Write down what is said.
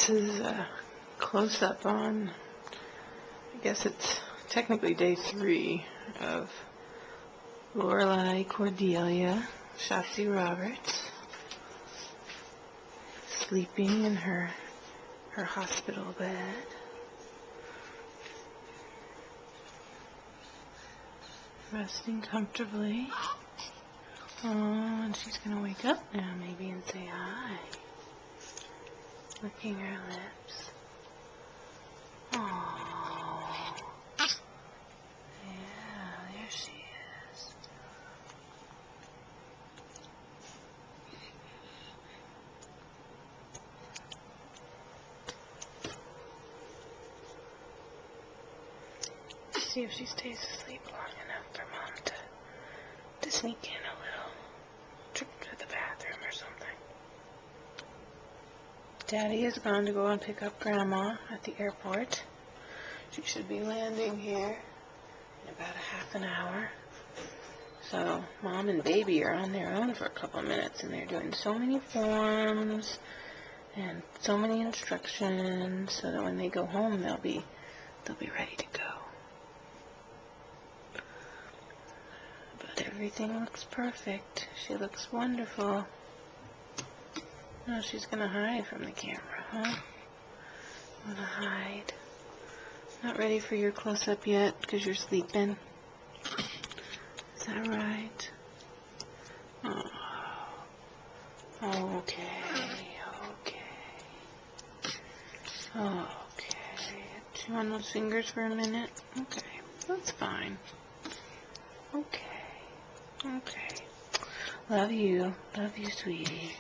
This is a close-up on, I guess it's technically day 3 of Lorelei Cordelia Shotzi Roberts sleeping in her hospital bed. Resting comfortably. Oh, and she's gonna wake up now maybe and say hi. Licking her lips. Oh, yeah, there she is. See if she stays asleep long enough for Mom to sneak in a little trip to the bathroom or something. Daddy is going to go and pick up Grandma at the airport. She should be landing here in about a half an hour. So Mom and Baby are on their own for a couple minutes, and they're doing so many forms and so many instructions, so that when they go home they'll be ready to go. But everything looks perfect. She looks wonderful. Oh, she's gonna hide from the camera, huh? Wanna hide? Not ready for your close-up yet because you're sleeping. Is that right? Oh. Okay. Chew on those fingers for a minute. Okay, that's fine. Okay. Love you, sweetie.